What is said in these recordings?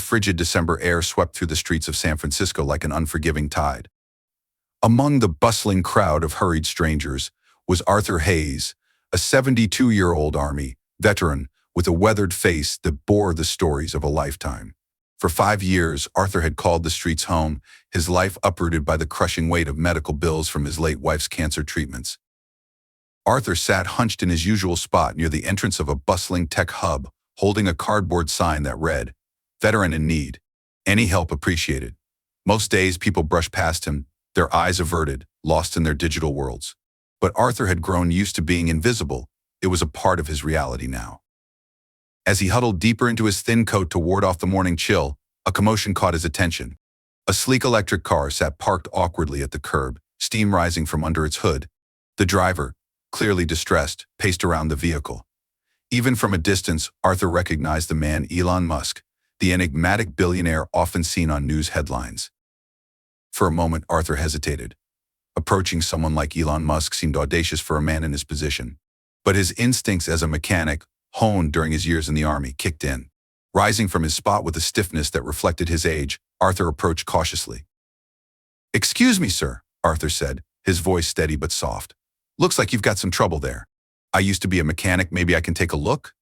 frigid December air swept through the streets of San Francisco like an unforgiving tide. Among the bustling crowd of hurried strangers was Arthur Hayes, a 72-year-old Army veteran with a weathered face that bore the stories of a lifetime. For 5 years, Arthur had called the streets home, his life uprooted by the crushing weight of medical bills from his late wife's cancer treatments. Arthur sat hunched in his usual spot near the entrance of a bustling tech hub, holding a cardboard sign that read, "Veteran in need. Any help appreciated." Most days people brushed past him, their eyes averted, lost in their digital worlds. But Arthur had grown used to being invisible. It was a part of his reality now. As he huddled deeper into his thin coat to ward off the morning chill, a commotion caught his attention. A sleek electric car sat parked awkwardly at the curb, steam rising from under its hood. The driver, clearly distressed, paced around the vehicle. Even from a distance, Arthur recognized the man Elon Musk, the enigmatic billionaire often seen on news headlines. For a moment, Arthur hesitated. Approaching someone like Elon Musk seemed audacious for a man in his position. But his instincts as a mechanic, honed during his years in the Army, kicked in. Rising from his spot with a stiffness that reflected his age, Arthur approached cautiously. "Excuse me, sir," Arthur said, his voice steady but soft. "Looks like you've got some trouble there. I used to be a mechanic, maybe I can take a look?"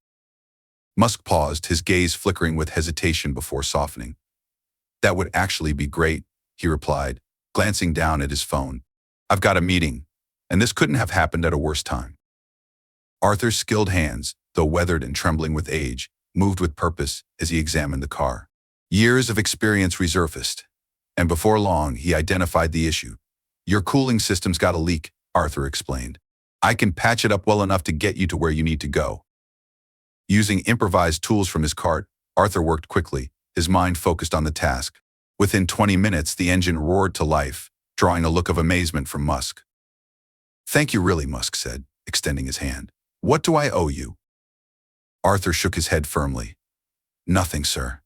Musk paused, his gaze flickering with hesitation before softening. "That would actually be great," he replied, glancing down at his phone. "I've got a meeting, and this couldn't have happened at a worse time." Arthur's skilled hands, though weathered and trembling with age, moved with purpose as he examined the car. Years of experience resurfaced, and before long he identified the issue. "Your cooling system's got a leak," Arthur explained. "I can patch it up well enough to get you to where you need to go." Using improvised tools from his cart, Arthur worked quickly, his mind focused on the task. Within 20 minutes, the engine roared to life, drawing a look of amazement from Musk. "Thank you really," Musk said, extending his hand. "What do I owe you?" Arthur shook his head firmly. "Nothing, sir.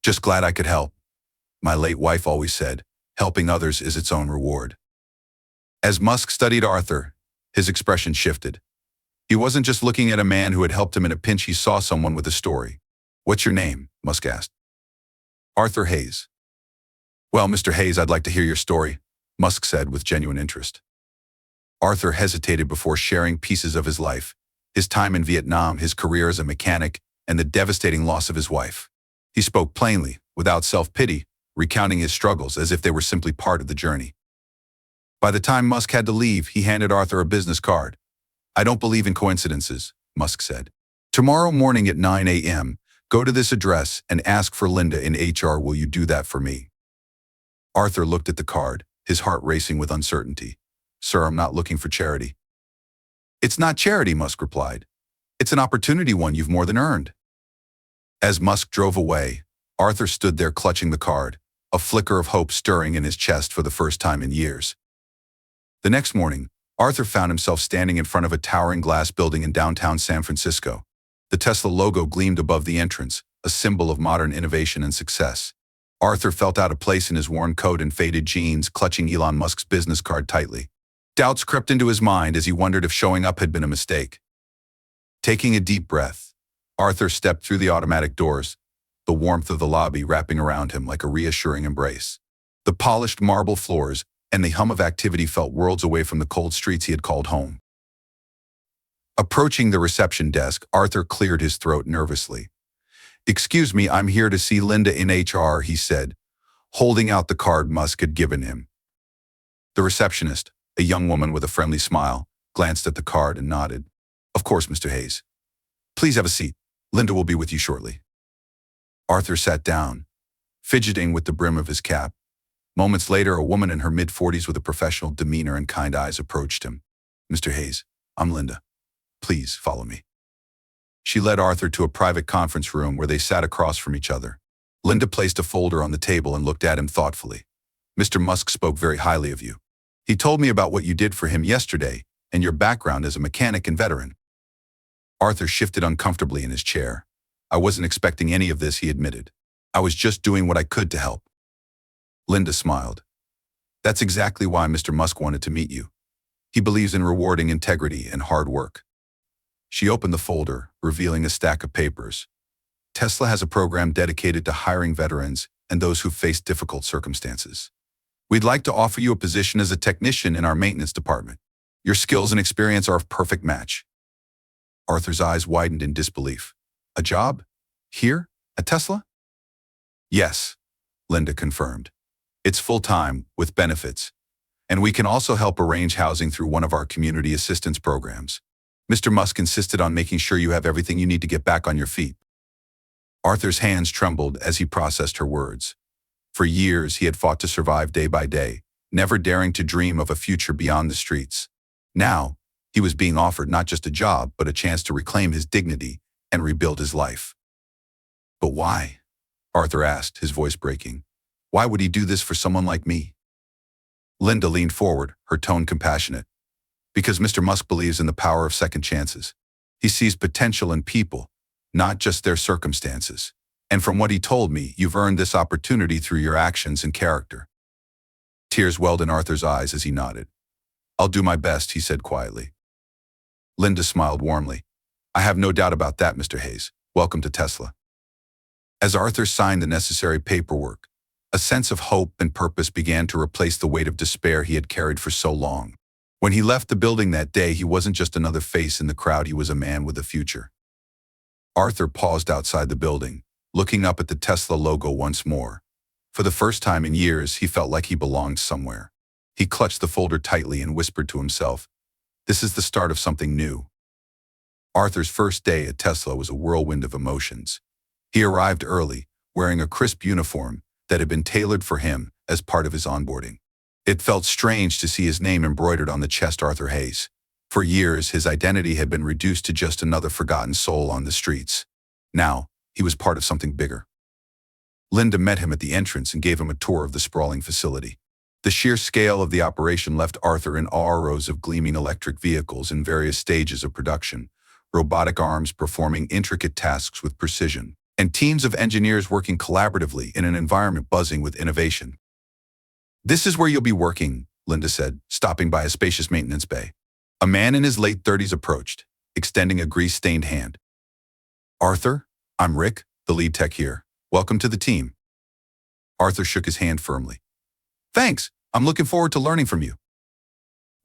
Just glad I could help. My late wife always said, helping others is its own reward." As Musk studied Arthur, his expression shifted. He wasn't just looking at a man who had helped him in a pinch, he saw someone with a story. "What's your name?" Musk asked. "Arthur Hayes." "Well, Mr. Hayes, I'd like to hear your story," Musk said with genuine interest. Arthur hesitated before sharing pieces of his life, his time in Vietnam, his career as a mechanic, and the devastating loss of his wife. He spoke plainly, without self-pity, recounting his struggles as if they were simply part of the journey. By the time Musk had to leave, he handed Arthur a business card. "I don't believe in coincidences," Musk said. "Tomorrow morning at 9 a.m., go to this address and ask for Linda in HR. Will you do that for me?" Arthur looked at the card, his heart racing with uncertainty. "Sir, I'm not looking for charity." "It's not charity," Musk replied. "It's an opportunity, one you've more than earned." As Musk drove away, Arthur stood there clutching the card, a flicker of hope stirring in his chest for the first time in years. The next morning, Arthur found himself standing in front of a towering glass building in downtown San Francisco. The Tesla logo gleamed above the entrance, a symbol of modern innovation and success. Arthur felt out of place in his worn coat and faded jeans, clutching Elon Musk's business card tightly. Doubts crept into his mind as he wondered if showing up had been a mistake. Taking a deep breath, Arthur stepped through the automatic doors, the warmth of the lobby wrapping around him like a reassuring embrace. The polished marble floors and the hum of activity felt worlds away from the cold streets he had called home. Approaching the reception desk, Arthur cleared his throat nervously. "Excuse me, I'm here to see Linda in HR," he said, holding out the card Musk had given him. The receptionist, a young woman with a friendly smile, glanced at the card and nodded. "Of course, Mr. Hayes. Please have a seat. Linda will be with you shortly." Arthur sat down, fidgeting with the brim of his cap. Moments later, a woman in her mid-40s with a professional demeanor and kind eyes approached him. "Mr. Hayes, I'm Linda. Please follow me." She led Arthur to a private conference room where they sat across from each other. Linda placed a folder on the table and looked at him thoughtfully. "Mr. Musk spoke very highly of you. He told me about what you did for him yesterday and your background as a mechanic and veteran." Arthur shifted uncomfortably in his chair. "I wasn't expecting any of this," he admitted. "I was just doing what I could to help." Linda smiled. "That's exactly why Mr. Musk wanted to meet you. He believes in rewarding integrity and hard work." She opened the folder, revealing a stack of papers. Tesla has a program dedicated to hiring veterans and those who face difficult circumstances. We'd like to offer you a position as a technician in our maintenance department. Your skills and experience are a perfect match. Arthur's eyes widened in disbelief. A job? Here? At Tesla? Yes, Linda confirmed. It's full-time, with benefits. And we can also help arrange housing through one of our community assistance programs. Mr. Musk insisted on making sure you have everything you need to get back on your feet. Arthur's hands trembled as he processed her words. For years, he had fought to survive day by day, never daring to dream of a future beyond the streets. Now, he was being offered not just a job, but a chance to reclaim his dignity and rebuild his life. But why? Arthur asked, his voice breaking. Why would he do this for someone like me? Linda leaned forward, her tone compassionate. Because Mr. Musk believes in the power of second chances. He sees potential in people, not just their circumstances. And from what he told me, you've earned this opportunity through your actions and character. Tears welled in Arthur's eyes as he nodded. I'll do my best, he said quietly. Linda smiled warmly. I have no doubt about that, Mr. Hayes. Welcome to Tesla. As Arthur signed the necessary paperwork, a sense of hope and purpose began to replace the weight of despair he had carried for so long. When he left the building that day, he wasn't just another face in the crowd, he was a man with a future. Arthur paused outside the building, looking up at the Tesla logo once more. For the first time in years, he felt like he belonged somewhere. He clutched the folder tightly and whispered to himself, this is the start of something new. Arthur's first day at Tesla was a whirlwind of emotions. He arrived early, wearing a crisp uniform that had been tailored for him as part of his onboarding. It felt strange to see his name embroidered on the chest, Arthur Hayes. For years, his identity had been reduced to just another forgotten soul on the streets. Now, he was part of something bigger. Linda met him at the entrance and gave him a tour of the sprawling facility. The sheer scale of the operation left Arthur in awe. Rows of gleaming electric vehicles in various stages of production, robotic arms performing intricate tasks with precision, and teams of engineers working collaboratively in an environment buzzing with innovation. This is where you'll be working, Linda said, stopping by a spacious maintenance bay. A man in his late 30s approached, extending a grease-stained hand. Arthur, I'm Rick, the lead tech here. Welcome to the team. Arthur shook his hand firmly. Thanks, I'm looking forward to learning from you.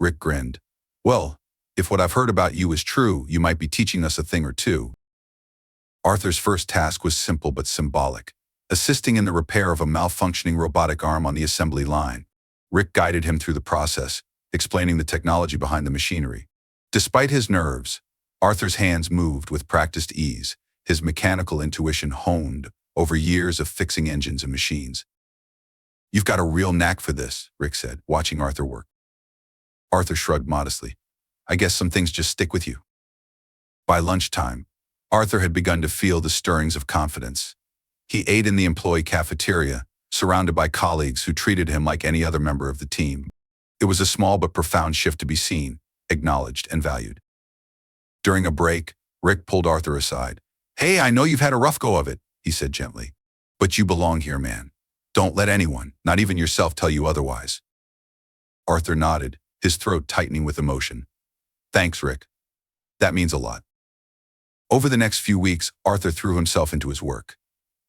Rick grinned. Well, if what I've heard about you is true, you might be teaching us a thing or two. Arthur's first task was simple but symbolic, assisting in the repair of a malfunctioning robotic arm on the assembly line. Rick guided him through the process, explaining the technology behind the machinery. Despite his nerves, Arthur's hands moved with practiced ease, his mechanical intuition honed over years of fixing engines and machines. You've got a real knack for this, Rick said, watching Arthur work. Arthur shrugged modestly. I guess some things just stick with you. By lunchtime, Arthur had begun to feel the stirrings of confidence. He ate in the employee cafeteria, surrounded by colleagues who treated him like any other member of the team. It was a small but profound shift to be seen, acknowledged, and valued. During a break, Rick pulled Arthur aside. Hey, I know you've had a rough go of it, he said gently. But you belong here, man. Don't let anyone, not even yourself, tell you otherwise. Arthur nodded, his throat tightening with emotion. Thanks, Rick. That means a lot. Over the next few weeks, Arthur threw himself into his work.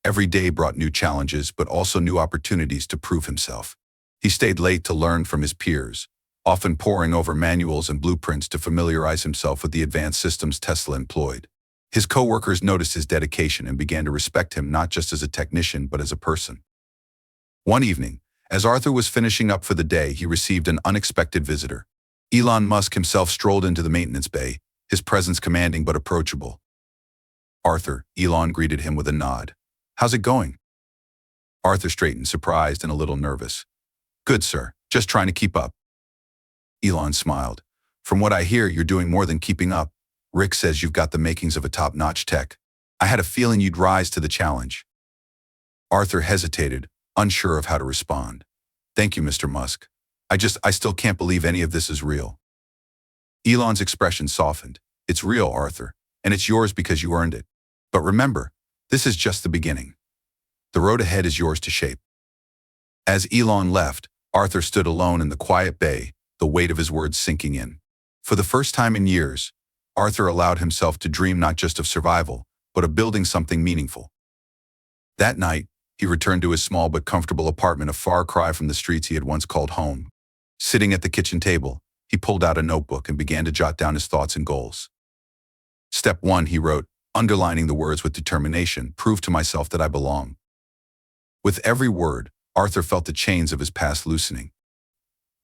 Every day brought new challenges, but also new opportunities to prove himself. He stayed late to learn from his peers, often poring over manuals and blueprints to familiarize himself with the advanced systems Tesla employed. His coworkers noticed his dedication and began to respect him not just as a technician, but as a person. One evening, as Arthur was finishing up for the day, he received an unexpected visitor. Elon Musk himself strolled into the maintenance bay, his presence commanding but approachable. Arthur, Elon greeted him with a nod. How's it going? Arthur straightened, surprised and a little nervous. Good, sir. Just trying to keep up. Elon smiled. From what I hear, you're doing more than keeping up. Rick says you've got the makings of a top-notch tech. I had a feeling you'd rise to the challenge. Arthur hesitated, unsure of how to respond. Thank you, Mr. Musk. I still can't believe any of this is real. Elon's expression softened. It's real, Arthur, and it's yours because you earned it. But remember, this is just the beginning. The road ahead is yours to shape. As Elon left, Arthur stood alone in the quiet bay, the weight of his words sinking in. For the first time in years, Arthur allowed himself to dream not just of survival, but of building something meaningful. That night, he returned to his small but comfortable apartment, a far cry from the streets he had once called home. Sitting at the kitchen table, he pulled out a notebook and began to jot down his thoughts and goals. Step 1, he wrote, underlining the words with determination, prove to myself that I belong. With every word, Arthur felt the chains of his past loosening.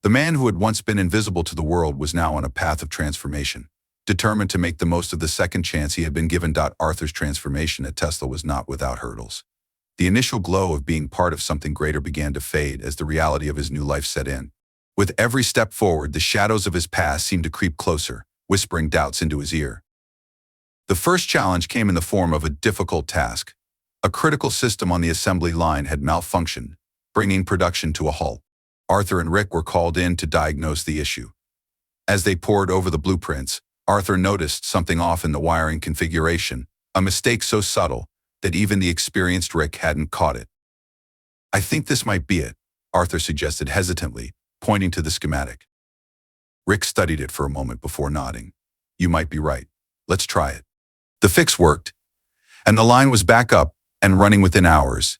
The man who had once been invisible to the world was now on a path of transformation, determined to make the most of the second chance he had been given. Arthur's transformation at Tesla was not without hurdles. The initial glow of being part of something greater began to fade as the reality of his new life set in. With every step forward, the shadows of his past seemed to creep closer, whispering doubts into his ear. The first challenge came in the form of a difficult task. A critical system on the assembly line had malfunctioned, bringing production to a halt. Arthur and Rick were called in to diagnose the issue. As they pored over the blueprints, Arthur noticed something off in the wiring configuration, a mistake so subtle that even the experienced Rick hadn't caught it. I think this might be it, Arthur suggested hesitantly, pointing to the schematic. Rick studied it for a moment before nodding. You might be right. Let's try it. The fix worked, and the line was back up and running within hours.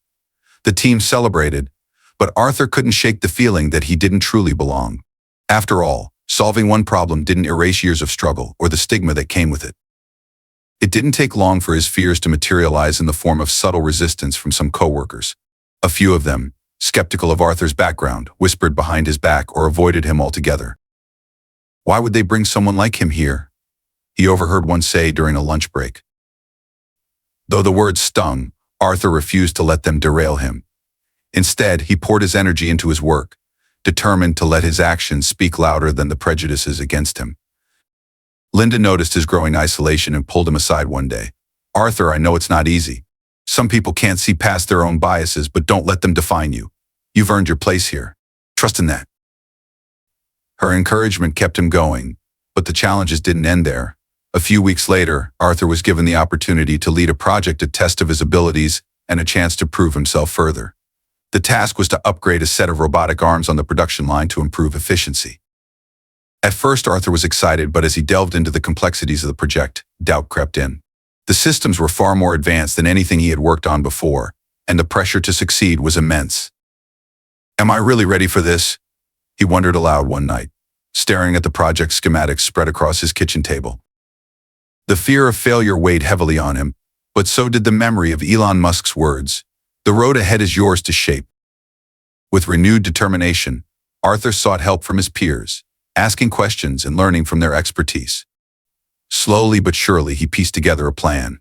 The team celebrated, but Arthur couldn't shake the feeling that he didn't truly belong. After all, solving one problem didn't erase years of struggle or the stigma that came with it. It didn't take long for his fears to materialize in the form of subtle resistance from some coworkers. A few of them, skeptical of Arthur's background, whispered behind his back or avoided him altogether. Why would they bring someone like him here? He overheard one say during a lunch break. Though the words stung, Arthur refused to let them derail him. Instead, he poured his energy into his work, determined to let his actions speak louder than the prejudices against him. Linda noticed his growing isolation and pulled him aside one day. Arthur, I know it's not easy. Some people can't see past their own biases, but don't let them define you. You've earned your place here. Trust in that. Her encouragement kept him going, but the challenges didn't end there. A few weeks later, Arthur was given the opportunity to lead a project, a test of his abilities, and a chance to prove himself further. The task was to upgrade a set of robotic arms on the production line to improve efficiency. At first, Arthur was excited, but as he delved into the complexities of the project, doubt crept in. The systems were far more advanced than anything he had worked on before, and the pressure to succeed was immense. Am I really ready for this? He wondered aloud one night, staring at the project schematics spread across his kitchen table. The fear of failure weighed heavily on him, but so did the memory of Elon Musk's words, "The road ahead is yours to shape." With renewed determination, Arthur sought help from his peers, asking questions and learning from their expertise. Slowly but surely, he pieced together a plan.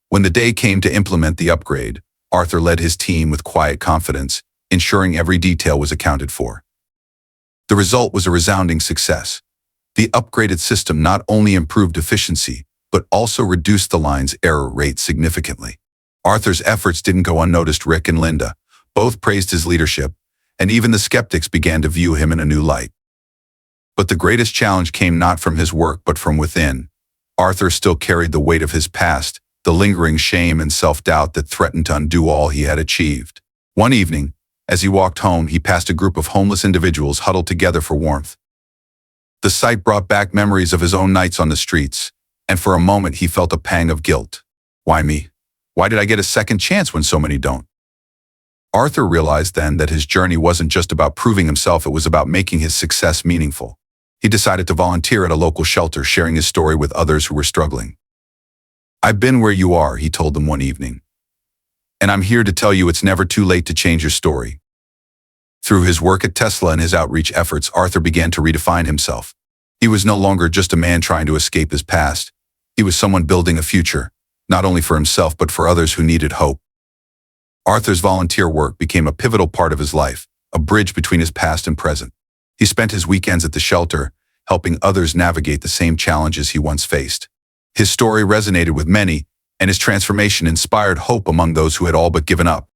When the day came to implement the upgrade, Arthur led his team with quiet confidence, ensuring every detail was accounted for. The result was a resounding success. The upgraded system not only improved efficiency, but also reduced the line's error rate significantly. Arthur's efforts didn't go unnoticed. Rick and Linda both praised his leadership, and even the skeptics began to view him in a new light. But the greatest challenge came not from his work but from within. Arthur still carried the weight of his past, the lingering shame and self-doubt that threatened to undo all he had achieved. One evening, as he walked home, he passed a group of homeless individuals huddled together for warmth. The sight brought back memories of his own nights on the streets, and for a moment he felt a pang of guilt. Why me? Why did I get a second chance when so many don't? Arthur realized then that his journey wasn't just about proving himself, it was about making his success meaningful. He decided to volunteer at a local shelter, sharing his story with others who were struggling. I've been where you are, he told them one evening. And I'm here to tell you it's never too late to change your story. Through his work at Tesla and his outreach efforts, Arthur began to redefine himself. He was no longer just a man trying to escape his past. He was someone building a future, not only for himself but for others who needed hope. Arthur's volunteer work became a pivotal part of his life, a bridge between his past and present. He spent his weekends at the shelter, helping others navigate the same challenges he once faced. His story resonated with many, and his transformation inspired hope among those who had all but given up.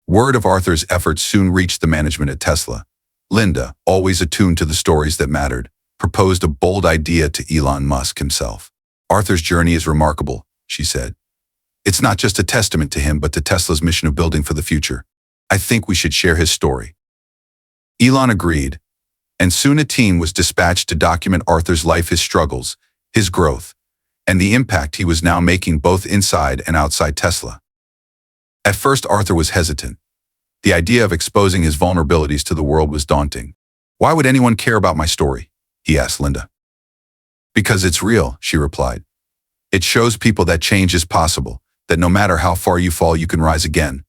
Word of Arthur's efforts soon reached the management at Tesla. Linda, always attuned to the stories that mattered, proposed a bold idea to Elon Musk himself. Arthur's journey is remarkable, she said. It's not just a testament to him, but to Tesla's mission of building for the future. I think we should share his story. Elon agreed, and soon a team was dispatched to document Arthur's life, his struggles, his growth, and the impact he was now making both inside and outside Tesla. At first, Arthur was hesitant. The idea of exposing his vulnerabilities to the world was daunting. "Why would anyone care about my story?" he asked Linda. "Because it's real," she replied. "It shows people that change is possible, that no matter how far you fall, you can rise again."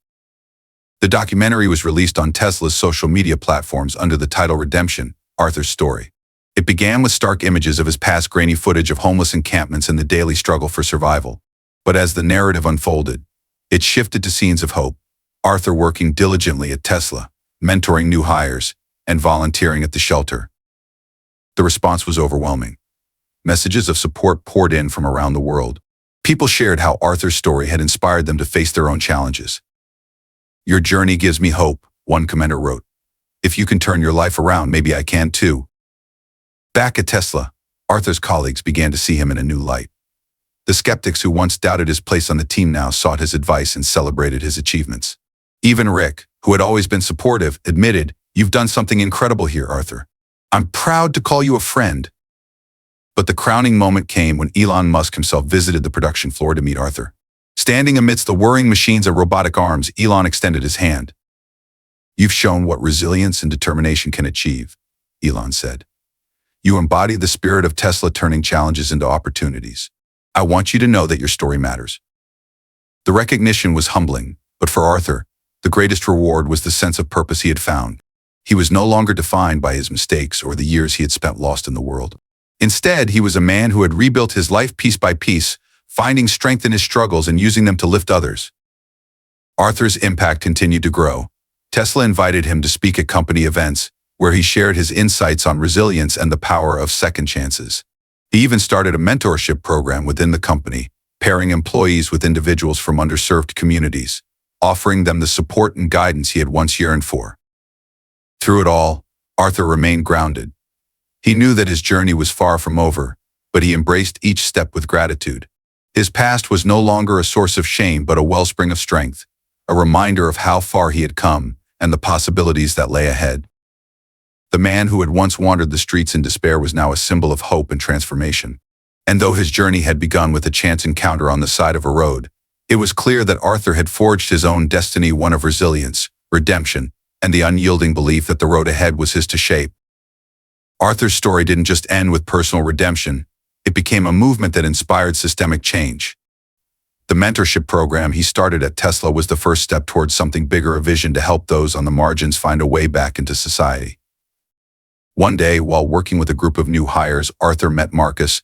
The documentary was released on Tesla's social media platforms under the title Redemption, Arthur's Story. It began with stark images of his past, grainy footage of homeless encampments and the daily struggle for survival. But as the narrative unfolded, it shifted to scenes of hope. Arthur working diligently at Tesla, mentoring new hires, and volunteering at the shelter. The response was overwhelming. Messages of support poured in from around the world. People shared how Arthur's story had inspired them to face their own challenges. "Your journey gives me hope," one commenter wrote. "If you can turn your life around, maybe I can too." Back at Tesla, Arthur's colleagues began to see him in a new light. The skeptics who once doubted his place on the team now sought his advice and celebrated his achievements. Even Rick, who had always been supportive, admitted, "You've done something incredible here, Arthur. I'm proud to call you a friend." But the crowning moment came when Elon Musk himself visited the production floor to meet Arthur. Standing amidst the whirring machines of robotic arms, Elon extended his hand. "You've shown what resilience and determination can achieve," Elon said. "You embody the spirit of Tesla, turning challenges into opportunities. I want you to know that your story matters." The recognition was humbling, but for Arthur, the greatest reward was the sense of purpose he had found. He was no longer defined by his mistakes or the years he had spent lost in the world. Instead, he was a man who had rebuilt his life piece by piece, finding strength in his struggles and using them to lift others. Arthur's impact continued to grow. Tesla invited him to speak at company events, where he shared his insights on resilience and the power of second chances. He even started a mentorship program within the company, pairing employees with individuals from underserved communities, offering them the support and guidance he had once yearned for. Through it all, Arthur remained grounded. He knew that his journey was far from over, but he embraced each step with gratitude. His past was no longer a source of shame but a wellspring of strength, a reminder of how far he had come and the possibilities that lay ahead. The man who had once wandered the streets in despair was now a symbol of hope and transformation. And though his journey had begun with a chance encounter on the side of a road, it was clear that Arthur had forged his own destiny, one of resilience, redemption, and the unyielding belief that the road ahead was his to shape. Arthur's story didn't just end with personal redemption, it became a movement that inspired systemic change. The mentorship program he started at Tesla was the first step towards something bigger, a vision to help those on the margins find a way back into society. One day, while working with a group of new hires, Arthur met Marcus,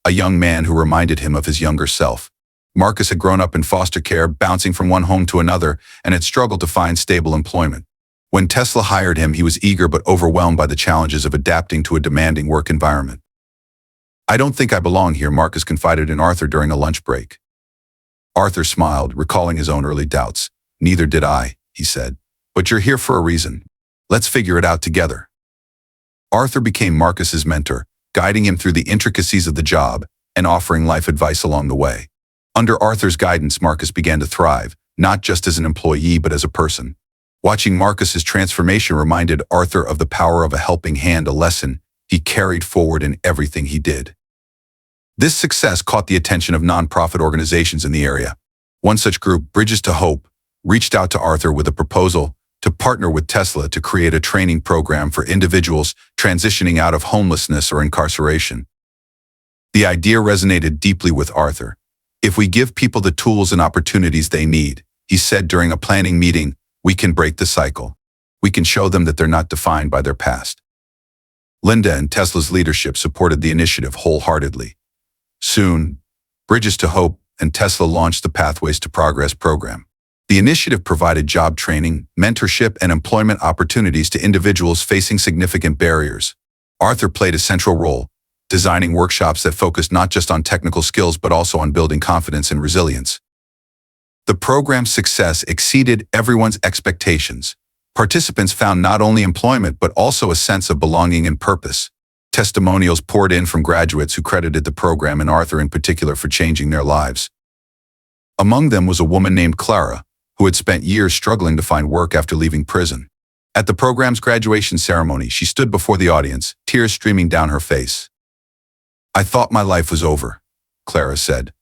a young man who reminded him of his younger self. Marcus had grown up in foster care, bouncing from one home to another, and had struggled to find stable employment. When Tesla hired him, he was eager but overwhelmed by the challenges of adapting to a demanding work environment. "I don't think I belong here," Marcus confided in Arthur during a lunch break. Arthur smiled, recalling his own early doubts. "Neither did I," he said. "But you're here for a reason. Let's figure it out together." Arthur became Marcus's mentor, guiding him through the intricacies of the job and offering life advice along the way. Under Arthur's guidance, Marcus began to thrive, not just as an employee but as a person. Watching Marcus's transformation reminded Arthur of the power of a helping hand, a lesson he carried forward in everything he did. This success caught the attention of nonprofit organizations in the area. One such group, Bridges to Hope, reached out to Arthur with a proposal to partner with Tesla to create a training program for individuals transitioning out of homelessness or incarceration. The idea resonated deeply with Arthur. "If we give people the tools and opportunities they need," he said during a planning meeting, "we can break the cycle. We can show them that they're not defined by their past." Linda and Tesla's leadership supported the initiative wholeheartedly. Soon, Bridges to Hope and Tesla launched the Pathways to Progress program. The initiative provided job training, mentorship, and employment opportunities to individuals facing significant barriers. Arthur played a central role, designing workshops that focused not just on technical skills but also on building confidence and resilience. The program's success exceeded everyone's expectations. Participants found not only employment but also a sense of belonging and purpose. Testimonials poured in from graduates who credited the program and Arthur in particular for changing their lives. Among them was a woman named Clara, who had spent years struggling to find work after leaving prison. At the program's graduation ceremony, she stood before the audience, tears streaming down her face. "I thought my life was over," Clara said.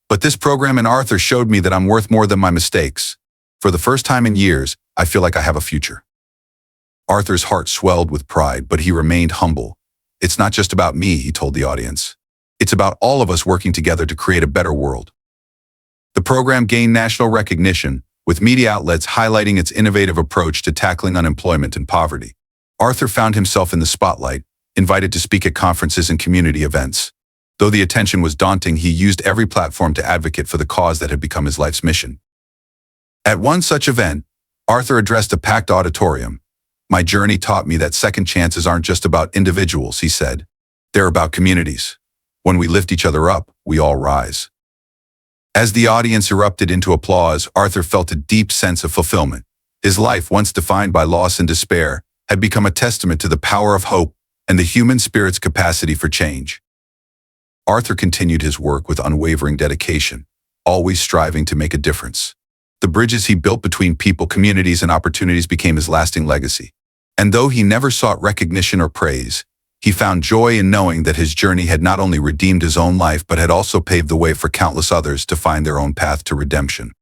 "But this program and Arthur showed me that I'm worth more than my mistakes. For the first time in years, I feel like I have a future. Arthur's heart swelled with pride, but he remained humble. It's not just about me, he told the audience. It's about all of us working together to create a better world. The program gained national recognition, with media outlets highlighting its innovative approach to tackling unemployment and poverty. Arthur found himself in the spotlight, invited to speak at conferences and community events. Though the attention was daunting, he used every platform to advocate for the cause that had become his life's mission. At one such event, Arthur addressed a packed auditorium. "My journey taught me that second chances aren't just about individuals," he said. "They're about communities. When we lift each other up, we all rise." As the audience erupted into applause, Arthur felt a deep sense of fulfillment. His life, once defined by loss and despair, had become a testament to the power of hope and the human spirit's capacity for change. Arthur continued his work with unwavering dedication, always striving to make a difference. The bridges he built between people, communities, and opportunities became his lasting legacy. And though he never sought recognition or praise, he found joy in knowing that his journey had not only redeemed his own life but had also paved the way for countless others to find their own path to redemption.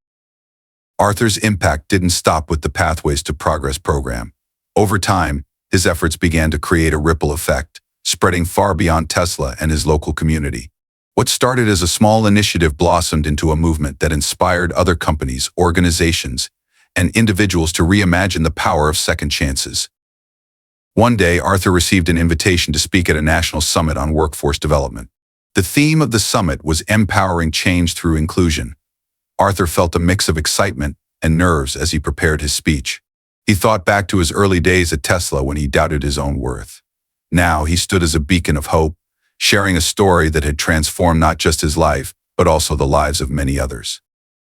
Arthur's impact didn't stop with the Pathways to Progress program. Over time, his efforts began to create a ripple effect, spreading far beyond Tesla and his local community. What started as a small initiative blossomed into a movement that inspired other companies, organizations, and individuals to reimagine the power of second chances. One day, Arthur received an invitation to speak at a national summit on workforce development. The theme of the summit was empowering change through inclusion. Arthur felt a mix of excitement and nerves as he prepared his speech. He thought back to his early days at Tesla when he doubted his own worth. Now he stood as a beacon of hope, sharing a story that had transformed not just his life, but also the lives of many others.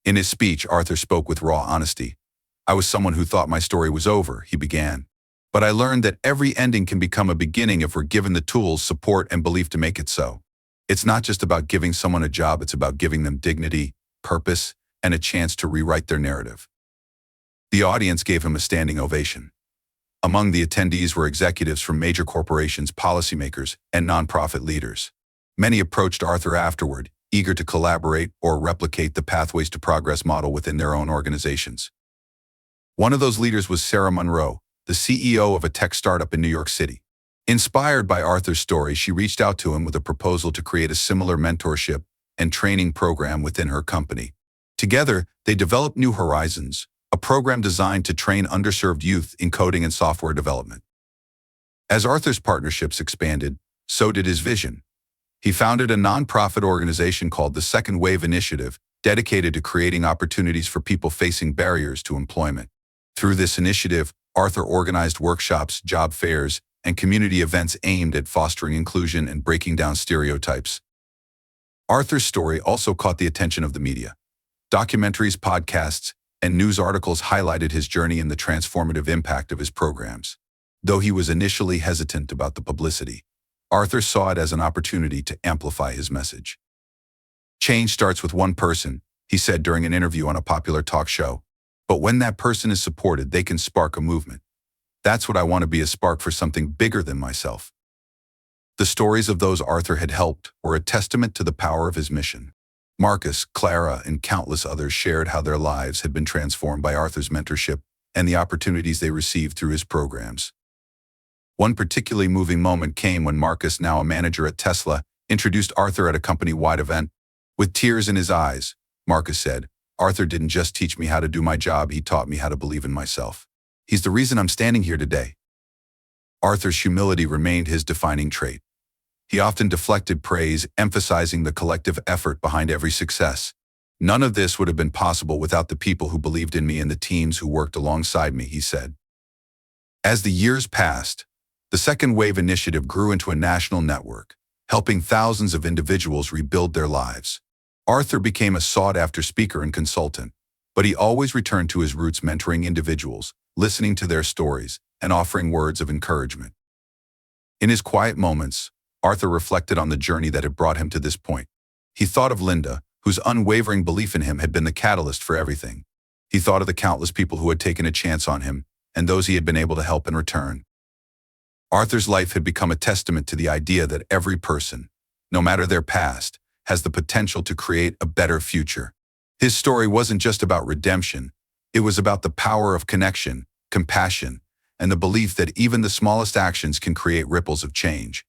In his speech, Arthur spoke with raw honesty. "I was someone who thought my story was over," he began. "But I learned that every ending can become a beginning if we're given the tools, support, and belief to make it so. It's not just about giving someone a job, it's about giving them dignity, purpose, and a chance to rewrite their narrative." The audience gave him a standing ovation. Among the attendees were executives from major corporations, policymakers, and nonprofit leaders. Many approached Arthur afterward, eager to collaborate or replicate the Pathways to Progress model within their own organizations. One of those leaders was Sarah Monroe, the CEO of a tech startup in New York City. Inspired by Arthur's story, she reached out to him with a proposal to create a similar mentorship and training program within her company. Together, they developed New Horizons, a program designed to train underserved youth in coding and software development. As Arthur's partnerships expanded, so did his vision. He founded a nonprofit organization called the Second Wave Initiative, dedicated to creating opportunities for people facing barriers to employment. Through this initiative, Arthur organized workshops, job fairs, and community events aimed at fostering inclusion and breaking down stereotypes. Arthur's story also caught the attention of the media. Documentaries, podcasts, and news articles highlighted his journey and the transformative impact of his programs. Though he was initially hesitant about the publicity, Arthur saw it as an opportunity to amplify his message. "Change starts with one person," he said during an interview on a popular talk show. "But when that person is supported, they can spark a movement. That's what I want to be, a spark for something bigger than myself." The stories of those Arthur had helped were a testament to the power of his mission. Marcus, Clara, and countless others shared how their lives had been transformed by Arthur's mentorship and the opportunities they received through his programs. One particularly moving moment came when Marcus, now a manager at Tesla, introduced Arthur at a company-wide event. With tears in his eyes, Marcus said, "Arthur didn't just teach me how to do my job, he taught me how to believe in myself. He's the reason I'm standing here today." Arthur's humility remained his defining trait. He often deflected praise, emphasizing the collective effort behind every success. "None of this would have been possible without the people who believed in me and the teams who worked alongside me," he said. As the years passed, the Second Wave Initiative grew into a national network, helping thousands of individuals rebuild their lives. Arthur became a sought-after speaker and consultant, but he always returned to his roots, mentoring individuals, listening to their stories, and offering words of encouragement. In his quiet moments, Arthur reflected on the journey that had brought him to this point. He thought of Linda, whose unwavering belief in him had been the catalyst for everything. He thought of the countless people who had taken a chance on him, and those he had been able to help in return. Arthur's life had become a testament to the idea that every person, no matter their past, has the potential to create a better future. His story wasn't just about redemption, It was about the power of connection, compassion, and the belief that even the smallest actions can create ripples of change.